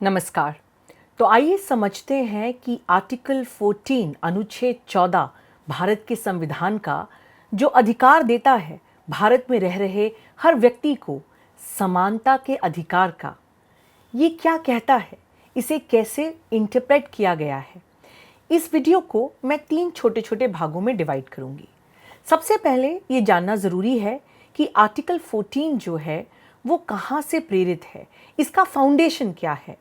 नमस्कार। तो आइए समझते हैं कि आर्टिकल 14 अनुच्छेद 14 भारत के संविधान का जो अधिकार देता है भारत में रह रहे हर व्यक्ति को समानता के अधिकार का, ये क्या कहता है, इसे कैसे इंटरप्रेट किया गया है। इस वीडियो को मैं 3 छोटे छोटे भागों में डिवाइड करूंगी। सबसे पहले ये जानना ज़रूरी है कि आर्टिकल 14 जो है वो कहाँ से प्रेरित है, इसका फाउंडेशन क्या है।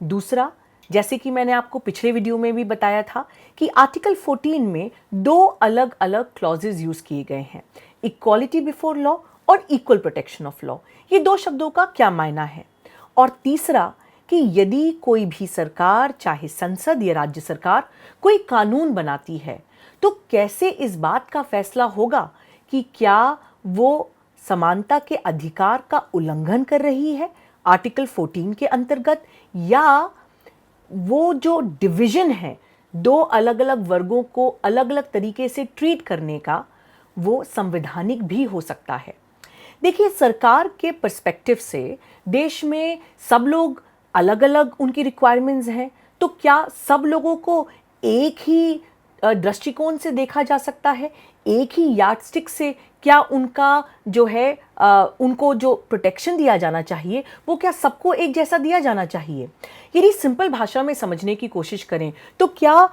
दूसरा, जैसे कि मैंने आपको पिछले वीडियो में भी बताया था कि आर्टिकल 14 में 2 अलग अलग क्लॉजेज यूज किए गए हैं, इक्वालिटी बिफोर लॉ और इक्वल प्रोटेक्शन ऑफ लॉ। ये 2 शब्दों का क्या मायना है। और तीसरा कि यदि कोई भी सरकार, चाहे संसद या राज्य सरकार, कोई कानून बनाती है तो कैसे इस बात का फैसला होगा कि क्या वो समानता के अधिकार का उल्लंघन कर रही है आर्टिकल 14 के अंतर्गत, या वो जो डिवीजन है 2 अलग अलग वर्गों को अलग अलग तरीके से ट्रीट करने का, वो संवैधानिक भी हो सकता है। देखिए, सरकार के पर्सपेक्टिव से देश में सब लोग अलग अलग उनकी रिक्वायरमेंट्स हैं, तो क्या सब लोगों को एक ही दृष्टिकोण से देखा जा सकता है, एक ही यार्डस्टिक से क्या उनका जो है उनको जो प्रोटेक्शन दिया जाना चाहिए वो क्या सबको एक जैसा दिया जाना चाहिए। यदि सिंपल भाषा में समझने की कोशिश करें तो क्या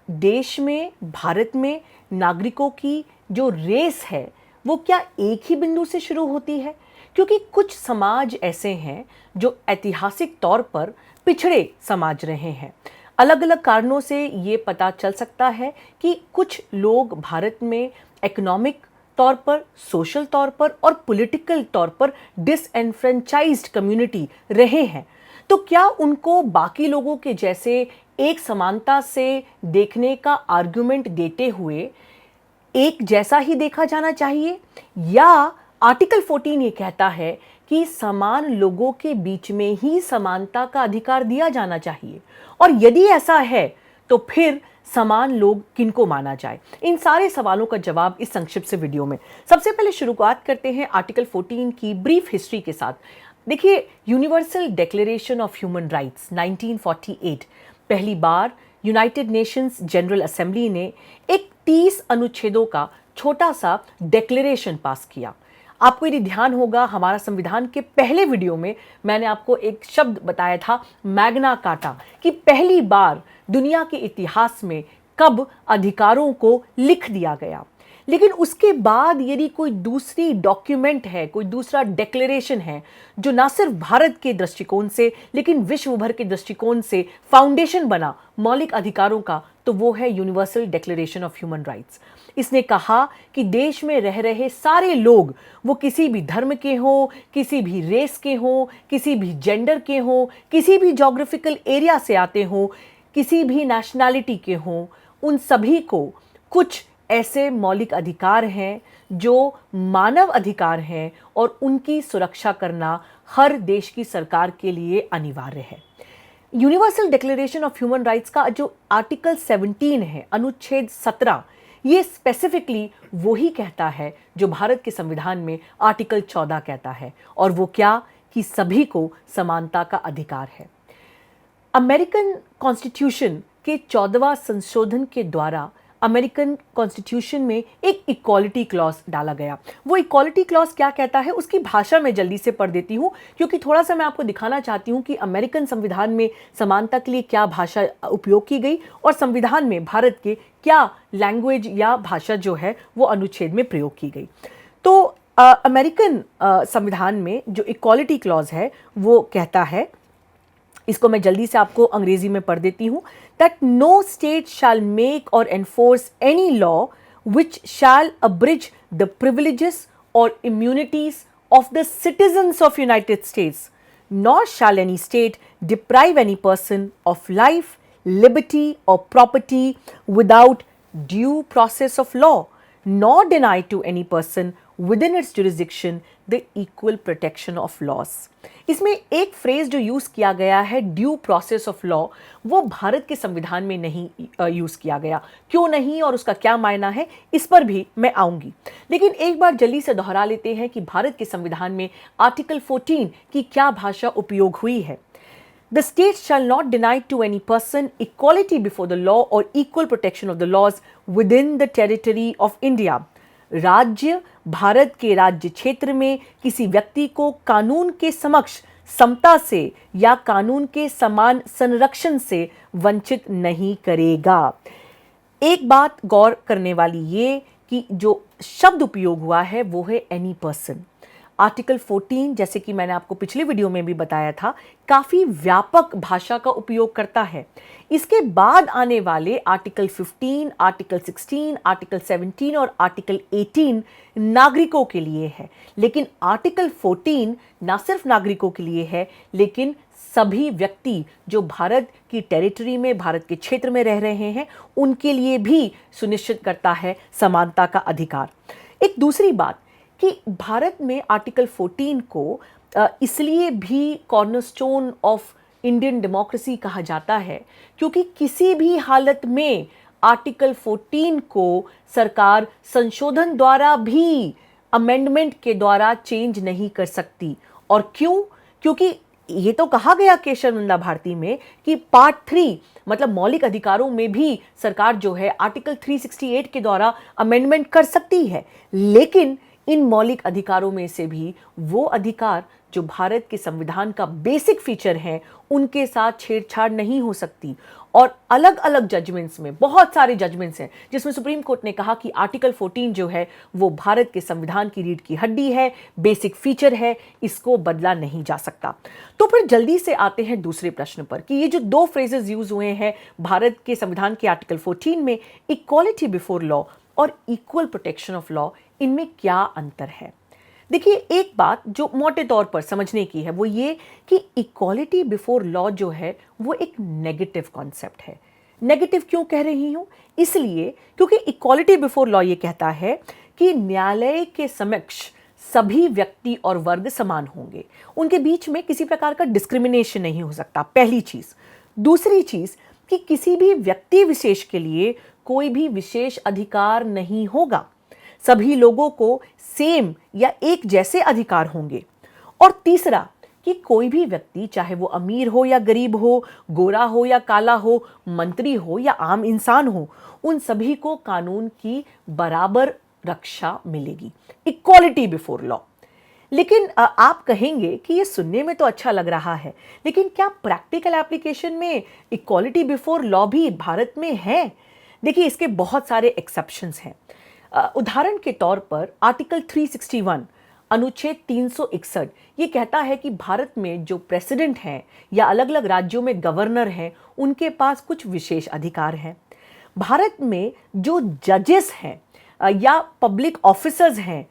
देश में, भारत में नागरिकों की जो रेस है वो क्या एक ही बिंदु से शुरू होती है। क्योंकि कुछ समाज ऐसे हैं जो ऐतिहासिक तौर पर पिछड़े समाज रहे हैं। अलग अलग कारणों से ये पता चल सकता है कि कुछ लोग भारत में इकोनॉमिक तौर पर, सोशल तौर पर और पॉलिटिकल तौर पर डिसएनफ्रेंचाइज्ड कम्युनिटी रहे हैं। तो क्या उनको बाकी लोगों के जैसे एक समानता से देखने का आर्गुमेंट देते हुए एक जैसा ही देखा जाना चाहिए, या आर्टिकल 14 ये कहता है कि समान लोगों के बीच में ही समानता का अधिकार दिया जाना चाहिए, और यदि ऐसा है तो फिर समान लोग किनको माना जाए। इन सारे सवालों का जवाब इस संक्षिप्त से वीडियो में। सबसे पहले शुरुआत करते हैं आर्टिकल 14 की ब्रीफ हिस्ट्री के साथ। देखिए, universal declaration of human rights 1948 पहली बार यूनाइटेड नेशंस जनरल असेंबली ने एक 30 अनुच्छेदों का छोटा सा डिक्लेरेशन पास किया। आपको यदि ध्यान होगा, हमारा संविधान के पहले वीडियो में मैंने आपको एक शब्द बताया था, मैग्ना कार्टा, कि पहली बार दुनिया के इतिहास में कब अधिकारों को लिख दिया गया। लेकिन उसके बाद यदि कोई दूसरी डॉक्यूमेंट है, कोई दूसरा डिक्लेरेशन है जो ना सिर्फ भारत के दृष्टिकोण से लेकिन विश्व भर के दृष्टिकोण से फाउंडेशन बना मौलिक अधिकारों का, तो वो है universal declaration of human rights. इसने कहा कि देश में रह रहे सारे लोग, वो किसी भी धर्म के हों, किसी भी रेस के हों, किसी भी जेंडर के हों, किसी भी ज्योग्राफिकल एरिया से आते हों, किसी भी नेशनैलिटी के हों, उन सभी को कुछ ऐसे मौलिक अधिकार हैं जो मानव अधिकार हैं और उनकी सुरक्षा करना हर देश की सरकार के लिए अनिवार्य है। Universal declaration of human rights का जो आर्टिकल 17 है, अनुच्छेद 17, ये स्पेसिफिकली वही कहता है जो भारत के संविधान में आर्टिकल 14 कहता है, और वो क्या, कि सभी को समानता का अधिकार है। अमेरिकन कॉन्स्टिट्यूशन के 14वां संशोधन के द्वारा अमेरिकन कॉन्स्टिट्यूशन में एक इक्वालिटी क्लॉज डाला गया। वो इक्वालिटी क्लॉज क्या कहता है उसकी भाषा मैं जल्दी से पढ़ देती हूँ, क्योंकि थोड़ा सा मैं आपको दिखाना चाहती हूँ कि अमेरिकन संविधान में समानता के लिए क्या भाषा उपयोग की गई और संविधान में भारत के क्या लैंग्वेज या भाषा जो है वो अनुच्छेद में प्रयोग की गई। तो अमेरिकन संविधान में जो इक्वालिटी क्लॉज है वो कहता है, इसको मैं जल्दी से आपको अंग्रेजी में पढ़ देती हूँ, that no state shall make or enforce any law which shall abridge the privileges or immunities of the citizens of United States, nor shall any state deprive any person of life, liberty or property without due process of law, nor deny to any person within its jurisdiction the equal protection of laws। इसमें एक phrase जो use किया गया है, due process of law, वो भारत के संविधान में नहीं यूज किया गया। क्यों नहीं और उसका क्या मायना है, इस पर भी मैं आऊंगी। लेकिन एक बार जल्दी से दोहरा लेते हैं कि भारत के संविधान में आर्टिकल 14 की क्या भाषा उपयोग हुई है। The state shall not deny to any person equality before the law or equal protection of the laws within the territory of India. राज्य भारत के राज्य क्षेत्र में किसी व्यक्ति को कानून के समक्ष समता से या कानून के समान संरक्षण से वंचित नहीं करेगा। एक बात गौर करने वाली ये कि जो शब्द उपयोग हुआ है वो है एनी पर्सन। आर्टिकल 14, जैसे कि मैंने आपको पिछले वीडियो में भी बताया था, काफ़ी व्यापक भाषा का उपयोग करता है। इसके बाद आने वाले आर्टिकल 15, आर्टिकल 16, आर्टिकल 17 और आर्टिकल 18 नागरिकों के लिए है, लेकिन आर्टिकल 14 ना सिर्फ नागरिकों के लिए है, लेकिन सभी व्यक्ति जो भारत की टेरिटरी में, भारत के क्षेत्र में रह रहे हैं, उनके लिए भी सुनिश्चित करता है समानता का अधिकार। एक दूसरी बात कि भारत में आर्टिकल 14 को इसलिए भी कॉर्नरस्टोन ऑफ इंडियन डेमोक्रेसी कहा जाता है क्योंकि किसी भी हालत में आर्टिकल 14 को सरकार संशोधन द्वारा भी, अमेंडमेंट के द्वारा चेंज नहीं कर सकती। और क्यों? क्योंकि ये तो कहा गया केशव नंदा भारती में कि पार्ट 3 मतलब मौलिक अधिकारों में भी सरकार जो है आर्टिकल 368 के द्वारा अमेंडमेंट कर सकती है, लेकिन इन मौलिक अधिकारों में से भी वो अधिकार जो भारत के संविधान का बेसिक फीचर है उनके साथ छेड़छाड़ नहीं हो सकती। और अलग अलग जजमेंट्स में, बहुत सारे जजमेंट्स हैं जिसमें सुप्रीम कोर्ट ने कहा कि आर्टिकल 14 जो है वो भारत के संविधान की रीढ़ की हड्डी है, बेसिक फीचर है, इसको बदला नहीं जा सकता। तो फिर जल्दी से आते हैं दूसरे प्रश्न पर कि ये जो दो फ्रेजेस यूज हुए हैं भारत के संविधान के आर्टिकल 14 में, इक्वालिटी बिफोर लॉ और इक्वल प्रोटेक्शन ऑफ लॉ, इनमें क्या अंतर है? देखिए, एक बात जो मोटे तौर पर समझने की है वो ये कि इक्वालिटी बिफोर लॉ जो है वो एक नेगेटिव कॉन्सेप्ट है। नेगेटिव क्यों कह रही हूं? इसलिए क्योंकि इक्वालिटी बिफोर लॉ ये कहता है कि न्यायालय के समक्ष सभी व्यक्ति और वर्ग समान होंगे, उनके बीच में किसी प्रकार का डिस्क्रिमिनेशन नहीं हो सकता, पहली चीज। दूसरी चीज कि किसी भी व्यक्ति विशेष के लिए कोई भी विशेष अधिकार नहीं होगा, सभी लोगों को सेम या एक जैसे अधिकार होंगे। और तीसरा कि कोई भी व्यक्ति, चाहे वो अमीर हो या गरीब हो, गोरा हो या काला हो, मंत्री हो या आम इंसान हो, उन सभी को कानून की बराबर रक्षा मिलेगी, इक्वालिटी बिफोर लॉ। लेकिन आप कहेंगे कि ये सुनने में तो अच्छा लग रहा है, लेकिन क्या प्रैक्टिकल एप्लीकेशन में इक्वालिटी बिफोर लॉ भी भारत में है? देखिए, इसके बहुत सारे एक्सेप्शंस हैं। उदाहरण के तौर पर आर्टिकल 361 अनुच्छेद 361 ये कहता है कि भारत में जो प्रेसिडेंट हैं या अलग अलग राज्यों में गवर्नर हैं, उनके पास कुछ विशेष अधिकार हैं। भारत में जो जजेस हैं या पब्लिक ऑफिसर्स हैं,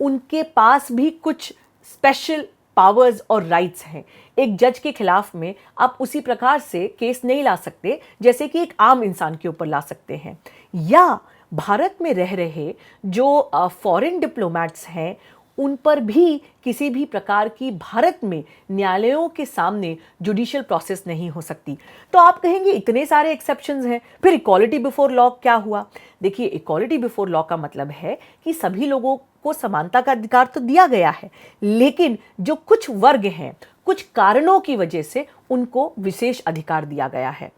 उनके पास भी कुछ स्पेशल पावर्स और राइट्स हैं। एक जज के खिलाफ में आप उसी प्रकार से केस नहीं ला सकते जैसे कि एक आम इंसान के ऊपर ला सकते हैं। या भारत में रह रहे जो फॉरेन डिप्लोमैट्स हैं, उन पर भी किसी भी प्रकार की भारत में न्यायालयों के सामने जुडिशियल प्रोसेस नहीं हो सकती। तो आप कहेंगे इतने सारे एक्सेप्शंस हैं, फिर इक्वालिटी बिफोर लॉ क्या हुआ? देखिए, इक्वालिटी बिफोर लॉ का मतलब है कि सभी लोगों को समानता का अधिकार तो दिया गया है, लेकिन जो कुछ वर्ग हैं, कुछ कारणों की वजह से उनको विशेष अधिकार दिया गया है।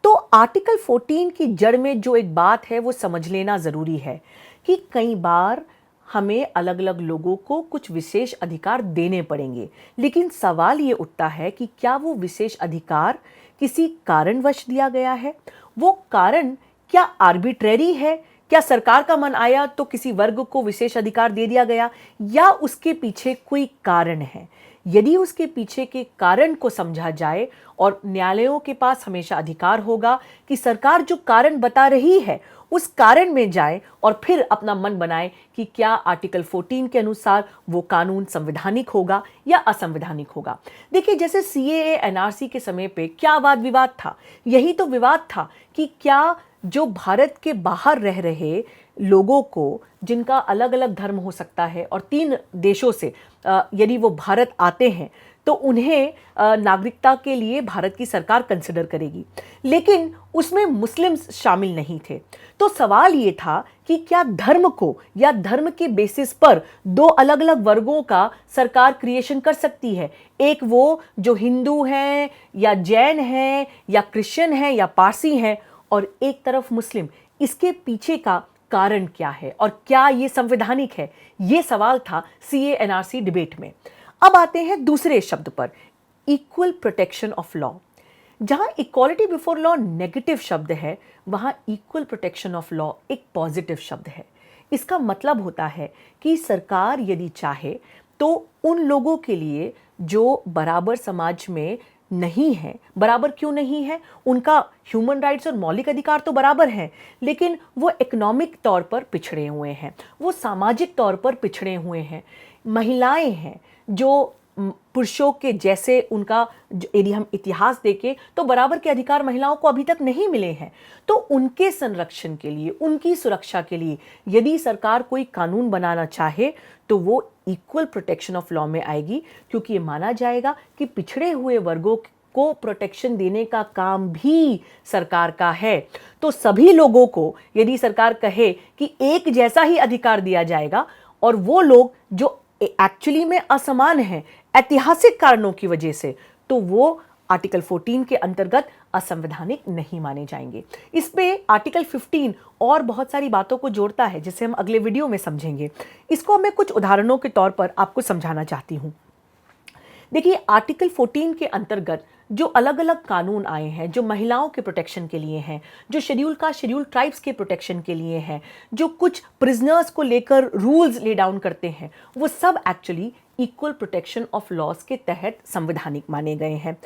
तो आर्टिकल 14 की जड़ में जो एक बात है वो समझ लेना जरूरी है कि कई बार हमें अलग अलग लोगों को कुछ विशेष अधिकार देने पड़ेंगे, लेकिन सवाल ये उठता है कि क्या वो विशेष अधिकार किसी कारणवश दिया गया है? वो कारण क्या आर्बिट्रेरी है? क्या सरकार का मन आया तो किसी वर्ग को विशेष अधिकार दे दिया गया, या उसके पीछे कोई कारण है? यदि उसके पीछे के कारण को समझा जाए, और न्यायालयों के पास हमेशा अधिकार होगा कि सरकार जो कारण बता रही है उस कारण में जाए और फिर अपना मन बनाए कि क्या आर्टिकल 14 के अनुसार वो कानून संवैधानिक होगा या असंवैधानिक होगा। देखिए, जैसे सीएए एनआरसी के समय पे क्या वाद विवाद था, यही तो विवाद था कि क्या जो भारत के बाहर रह रहे लोगों को, जिनका अलग अलग धर्म हो सकता है और 3 देशों से यदि वो भारत आते हैं, तो उन्हें नागरिकता के लिए भारत की सरकार कंसिडर करेगी, लेकिन उसमें मुस्लिम्स शामिल नहीं थे। तो सवाल ये था कि क्या धर्म को या धर्म के बेसिस पर दो अलग अलग वर्गों का सरकार क्रिएशन कर सकती है, एक वो जो हिंदू हैं या जैन हैं या क्रिश्चियन हैं या पारसी हैं, और एक तरफ मुस्लिम। इसके पीछे का कारण क्या है और क्या ये संवैधानिक है, ये सवाल था सीए एनआरसी डिबेट में। अब आते हैं दूसरे शब्द पर, इक्वल प्रोटेक्शन ऑफ लॉ। जहां इक्वालिटी बिफोर लॉ नेगेटिव शब्द है, वहां इक्वल प्रोटेक्शन ऑफ लॉ एक पॉजिटिव शब्द है। इसका मतलब होता है कि सरकार यदि चाहे तो उन लोगों के लिए जो बराबर समाज में नहीं है, बराबर क्यों नहीं है, उनका ह्यूमन राइट्स और मौलिक अधिकार तो बराबर हैं, लेकिन वो इकोनॉमिक तौर पर पिछड़े हुए हैं, वो सामाजिक तौर पर पिछड़े हुए हैं, महिलाएं हैं जो पुरुषों के जैसे, उनका यदि हम इतिहास देखें तो बराबर के अधिकार महिलाओं को अभी तक नहीं मिले हैं। तो उनके संरक्षण के लिए, उनकी सुरक्षा के लिए यदि सरकार कोई कानून बनाना चाहे तो वो इक्वल प्रोटेक्शन ऑफ लॉ में आएगी, क्योंकि ये माना जाएगा कि पिछड़े हुए वर्गों को प्रोटेक्शन देने का काम भी सरकार का है। तो सभी लोगों को यदि सरकार कहे कि एक जैसा ही अधिकार दिया जाएगा, और वो लोग जो एक्चुअली में असमान हैं ऐतिहासिक कारणों की वजह से, तो वो आर्टिकल 14 के अंतर्गत असंवैधानिक नहीं माने जाएंगे। इस पे आर्टिकल 15 और बहुत सारी बातों को जोड़ता है, जिसे हम अगले वीडियो में समझेंगे। इसको मैं कुछ उदाहरणों के तौर पर आपको समझाना चाहती हूँ। देखिए, आर्टिकल 14 के अंतर्गत जो अलग अलग कानून आए हैं, जो महिलाओं के प्रोटेक्शन के लिए हैं, जो शेड्यूल ट्राइब्स के प्रोटेक्शन के लिए हैं, जो कुछ प्रिजनर्स को लेकर रूल्स ले डाउन करते हैं, वो सब actually equal protection of laws के तहत संवैधानिक माने गए हैं।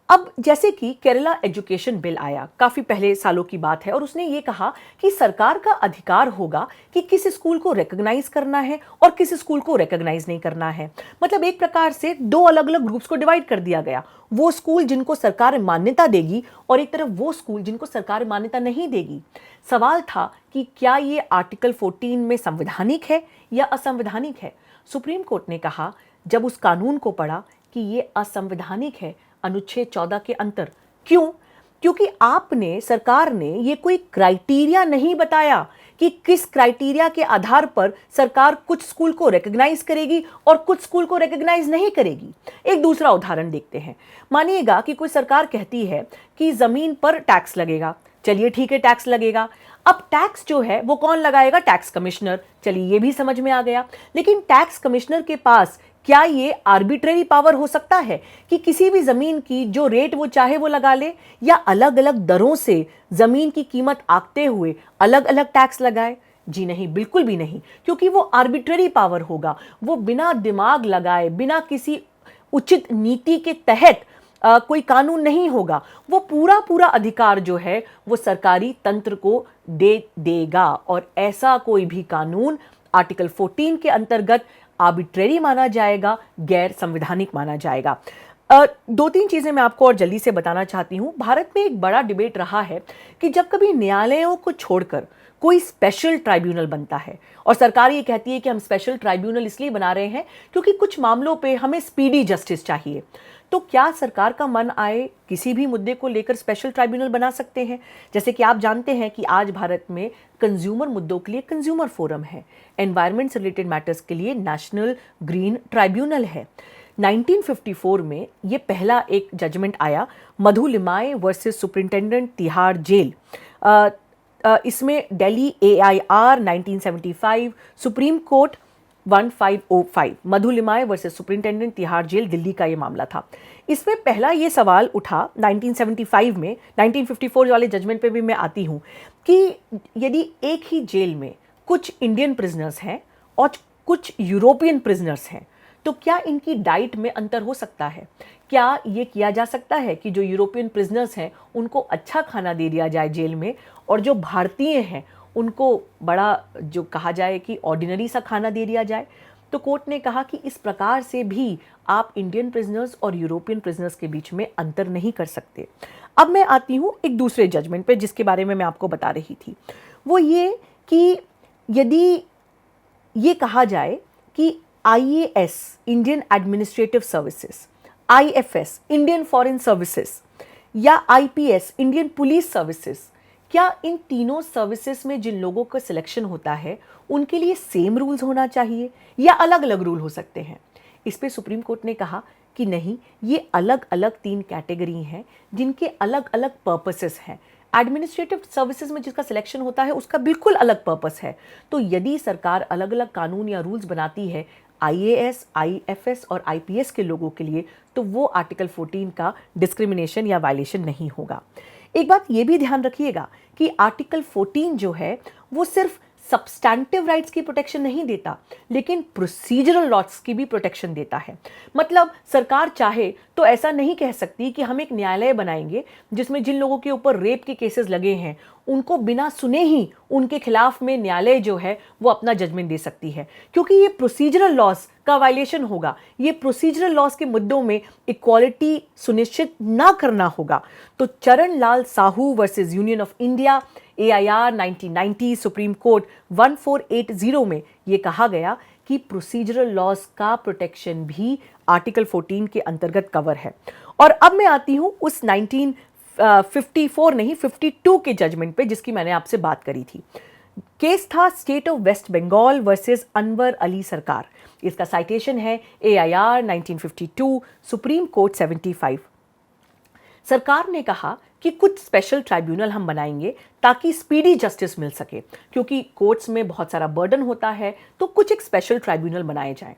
अब जैसे कि केरला एजुकेशन बिल आया, काफ़ी पहले सालों की बात है, और उसने ये कहा कि सरकार का अधिकार होगा कि किस स्कूल को रिकॉग्नाइज करना है और किस स्कूल को रिकॉग्नाइज नहीं करना है। मतलब एक प्रकार से दो अलग अलग ग्रुप्स को डिवाइड कर दिया गया, वो स्कूल जिनको सरकार मान्यता देगी और एक तरफ वो स्कूल जिनको सरकार मान्यता नहीं देगी। सवाल था कि क्या ये आर्टिकल 14 में संवैधानिक है या असंवैधानिक है। सुप्रीम कोर्ट ने कहा, जब उस कानून को पढ़ा, कि ये असंवैधानिक है अनुच्छेद 14 के अंतर। क्यों? क्योंकि आपने, सरकार ने ये कोई क्राइटेरिया नहीं बताया कि किस क्राइटेरिया के आधार पर सरकार कुछ स्कूल को रिकॉग्नाइज करेगी और कुछ स्कूल को रिकॉग्नाइज नहीं करेगी। एक दूसरा उदाहरण देखते हैं। मानिएगा कि कोई सरकार कहती है कि जमीन पर टैक्स लगेगा, चलिए ठीक है, टैक्स लगेगा। अब टैक्स जो है वो कौन लगाएगा? Tax commissioner. चलिए ये भी समझ में आ गया। लेकिन टैक्स कमिश्नर के पास क्या ये आर्बिट्रेरी पावर हो सकता है कि किसी भी जमीन की जो रेट वो चाहे वो लगा ले, या अलग अलग दरों से जमीन की कीमत आंकते हुए अलग अलग टैक्स लगाए? जी नहीं, बिल्कुल भी नहीं, क्योंकि वो आर्बिट्रेरी पावर होगा। वो बिना दिमाग लगाए, बिना किसी उचित नीति के तहत कोई कानून नहीं होगा। वो पूरा अधिकार जो है वो सरकारी तंत्र को दे देगा, और ऐसा कोई भी कानून आर्टिकल 14 के अंतर्गत आर्बिट्रेरी माना जाएगा, गैर संवैधानिक माना जाएगा। दो तीन चीजें मैं आपको और जल्दी से बताना चाहती हूं। भारत में एक बड़ा डिबेट रहा है कि जब कभी न्यायालयों को छोड़कर कोई स्पेशल ट्राइब्यूनल बनता है, और सरकार ये कहती है कि हम स्पेशल ट्राइब्यूनल इसलिए बना रहे हैं क्योंकि कुछ मामलों पे हमें स्पीडी जस्टिस चाहिए, तो क्या सरकार का मन आए किसी भी मुद्दे को लेकर स्पेशल ट्राइब्यूनल बना सकते हैं? जैसे कि आप जानते हैं कि आज भारत में कंज्यूमर मुद्दों के लिए कंज्यूमर फोरम है, एनवायरमेंट से रिलेटेड मैटर्स के लिए नेशनल ग्रीन ट्राइब्यूनल है। 1954 में ये पहला एक जजमेंट आया, Madhu Limaye versus superintendent Tihar jail. इसमें Delhi AIR 1975, supreme court 1505, Madhu Limaye versus superintendent Tihar jail, Delhi का ये मामला था। इसमें पहला ये सवाल उठा 1975 में, 1954 वाले जजमेंट पे भी मैं आती हूँ, कि यदि एक ही जेल में कुछ इंडियन प्रिजनर्स हैं और कुछ यूरोपियन प्रिजनर्स हैं, तो क्या इनकी डाइट में अंतर हो सकता है? क्या ये किया जा सकता है कि जो यूरोपियन प्रिजनर्स हैं उनको अच्छा खाना दे दिया जाए जेल में, और जो भारतीय हैं उनको बड़ा, जो कहा जाए कि ऑर्डिनरी सा खाना दे दिया जाए? तो कोर्ट ने कहा कि इस प्रकार से भी आप इंडियन प्रिजनर्स और यूरोपियन प्रिजनर्स के बीच में अंतर नहीं कर सकते। अब मैं आती हूँ एक दूसरे जजमेंट पे जिसके बारे में मैं आपको बता रही थी। वो ये कि यदि ये कहा जाए कि IAS, Indian administrative services, IFS Indian foreign services या IPS इंडियन पुलिस सर्विसेज, क्या इन तीनों सर्विसेज में जिन लोगों का सिलेक्शन होता है उनके लिए सेम रूल्स होना चाहिए या अलग अलग रूल हो सकते हैं? इस पे सुप्रीम कोर्ट ने कहा कि नहीं, ये अलग अलग 3 कैटेगरी हैं जिनके अलग अलग पर्पसेस हैं। एडमिनिस्ट्रेटिव सर्विसेज में जिसका सिलेक्शन होता है उसका बिल्कुल अलग पर्पस है। तो यदि सरकार अलग अलग कानून या रूल्स बनाती है IAS, IFS और IPS के लोगों के लिए, तो वो आर्टिकल 14 का डिस्क्रिमिनेशन या वायलेशन नहीं होगा। एक बात ये भी ध्यान रखिएगा कि आर्टिकल 14 जो है वो सिर्फ सब्सटैंटिव राइट्स की प्रोटेक्शन नहीं देता, लेकिन प्रोसीजरल लॉस की भी प्रोटेक्शन देता है। मतलब सरकार चाहे तो ऐसा नहीं कह सकती कि हम एक न्यायालय बनाएंगे जिसमें जिन लोगों के ऊपर रेप के केसेस लगे हैं उनको बिना सुने ही उनके खिलाफ में न्यायालय जो है वो अपना जजमेंट दे सकती है, क्योंकि ये प्रोसीजरल लॉस का वायलेशन होगा। ये प्रोसीजरल लॉस के मुद्दों में इक्वालिटी सुनिश्चित ना करना होगा। तो Charan Lal Sahu versus union of India AIR 1990 supreme court 1480 में ये कहा गया कि प्रोसीजरल लॉस का प्रोटेक्शन भी आर्टिकल 14 के अंतर्गत कवर है। और अब मैं आती हूं उस 1954 नहीं 52 के जजमेंट पे जिसकी मैंने आपसे बात करी थी। केस था state of west Bengal versus Anwar Ali Sarkar. इसका साइटेशन है AIR 1952 सुप्रीम कोर्ट 75। सरकार ने कहा कि कुछ स्पेशल ट्राइब्यूनल हम बनाएंगे ताकि स्पीडी जस्टिस मिल सके, क्योंकि कोर्ट्स में बहुत सारा बर्डन होता है, तो कुछ एक स्पेशल ट्राइब्यूनल बनाए जाएं।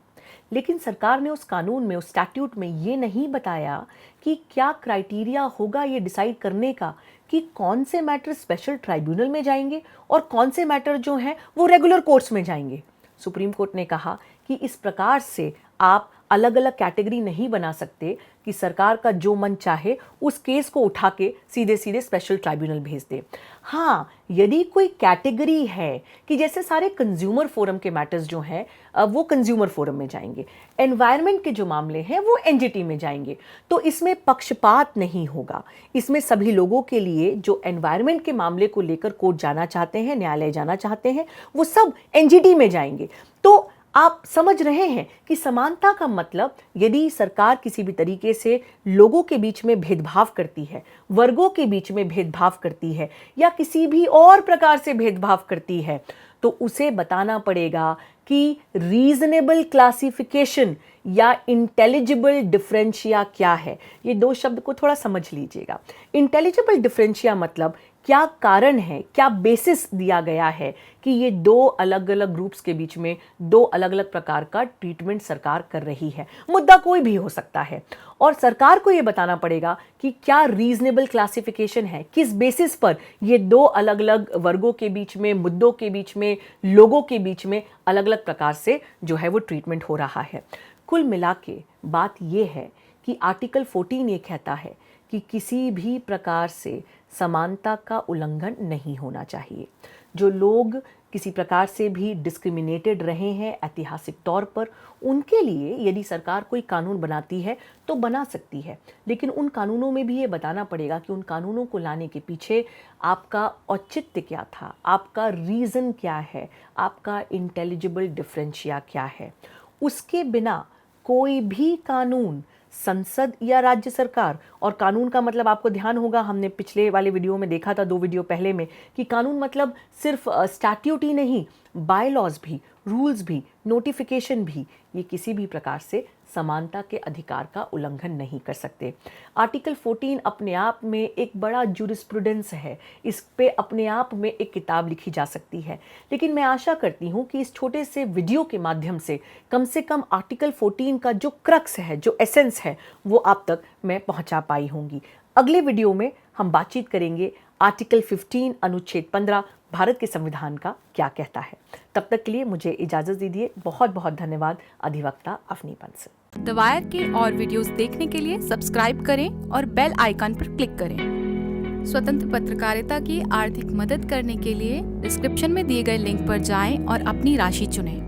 लेकिन सरकार ने उस कानून में, उस स्टैट्यूट में ये नहीं बताया कि क्या क्राइटेरिया होगा ये डिसाइड करने का कि कौन से मैटर स्पेशल ट्राइब्यूनल में जाएंगे और कौन से मैटर जो हैं वो रेगुलर कोर्ट्स में जाएंगे। सुप्रीम कोर्ट ने कहा कि इस प्रकार से आप अलग अलग कैटेगरी नहीं बना सकते कि सरकार का जो मन चाहे उस केस को उठा के सीधे सीधे स्पेशल ट्राइब्यूनल भेज दे। हाँ, यदि कोई कैटेगरी है कि जैसे सारे कंज्यूमर फोरम के मैटर्स जो हैं वो कंज्यूमर फोरम में जाएंगे, एनवायरनमेंट के जो मामले हैं वो NGT में जाएंगे, तो इसमें पक्षपात नहीं होगा। इसमें सभी लोगों के लिए जो एनवायरनमेंट के मामले को लेकर कोर्ट जाना चाहते हैं, न्यायालय जाना चाहते हैं, वो सब NGT में जाएंगे। तो आप समझ रहे हैं कि समानता का मतलब, यदि सरकार किसी भी तरीके से लोगों के बीच में भेदभाव करती है, वर्गों के बीच में भेदभाव करती है या किसी भी और प्रकार से भेदभाव करती है, तो उसे बताना पड़ेगा कि रीजनेबल क्लासिफिकेशन या इंटेलिजिबल डिफरेंशिया क्या है। ये 2 शब्द को थोड़ा समझ लीजिएगा। इंटेलिजिबल डिफरेंशिया मतलब क्या कारण है, क्या बेसिस दिया गया है कि ये 2 अलग अलग ग्रुप्स के बीच में 2 अलग अलग प्रकार का ट्रीटमेंट सरकार कर रही है। मुद्दा कोई भी हो सकता है और सरकार को ये बताना पड़ेगा कि क्या रीजनेबल क्लासिफिकेशन है, किस बेसिस पर ये 2 अलग अलग वर्गों के बीच में, मुद्दों के बीच में, लोगों के बीच में अलग अलग प्रकार से जो है वो ट्रीटमेंट हो रहा है। कुल मिला के बात यह है कि आर्टिकल 14 ये कहता है कि किसी भी प्रकार से समानता का उल्लंघन नहीं होना चाहिए। जो लोग किसी प्रकार से भी डिस्क्रिमिनेटेड रहे हैं ऐतिहासिक तौर पर, उनके लिए यदि सरकार कोई कानून बनाती है तो बना सकती है, लेकिन उन कानूनों में भी ये बताना पड़ेगा कि उन कानूनों को लाने के पीछे आपका औचित्य क्या था, आपका रीज़न क्या है, आपका इंटेलिजिबल डिफरेंशिया क्या है। उसके बिना कोई भी कानून संसद या राज्य सरकार, और कानून का मतलब आपको ध्यान होगा, हमने पिछले वाले वीडियो में देखा था, 2 वीडियो पहले में, कि कानून मतलब सिर्फ स्टैट्यूट ही नहीं, बायलॉज भी, रूल्स भी, नोटिफिकेशन भी, ये किसी भी प्रकार से समानता के अधिकार का उल्लंघन नहीं कर सकते। आर्टिकल 14 अपने आप में एक बड़ा जूरिस्प्रूडेंस है, इस पे अपने आप में एक किताब लिखी जा सकती है, लेकिन मैं आशा करती हूँ कि इस छोटे से वीडियो के माध्यम से कम आर्टिकल 14 का जो क्रक्स है, जो एसेंस है, वो आप तक मैं पहुँचा पाई होंगी। अगले वीडियो में हम बातचीत करेंगे आर्टिकल 15 अनुच्छेद 15 भारत के संविधान का क्या कहता है। तब तक के लिए मुझे इजाजत दीजिए। बहुत बहुत धन्यवाद। अधिवक्ता अवनी बंसल। द वायर के और वीडियोस देखने के लिए सब्सक्राइब करें और बेल आइकन पर क्लिक करें। स्वतंत्र पत्रकारिता की आर्थिक मदद करने के लिए डिस्क्रिप्शन में दिए गए लिंक पर जाएं और अपनी राशि चुनें।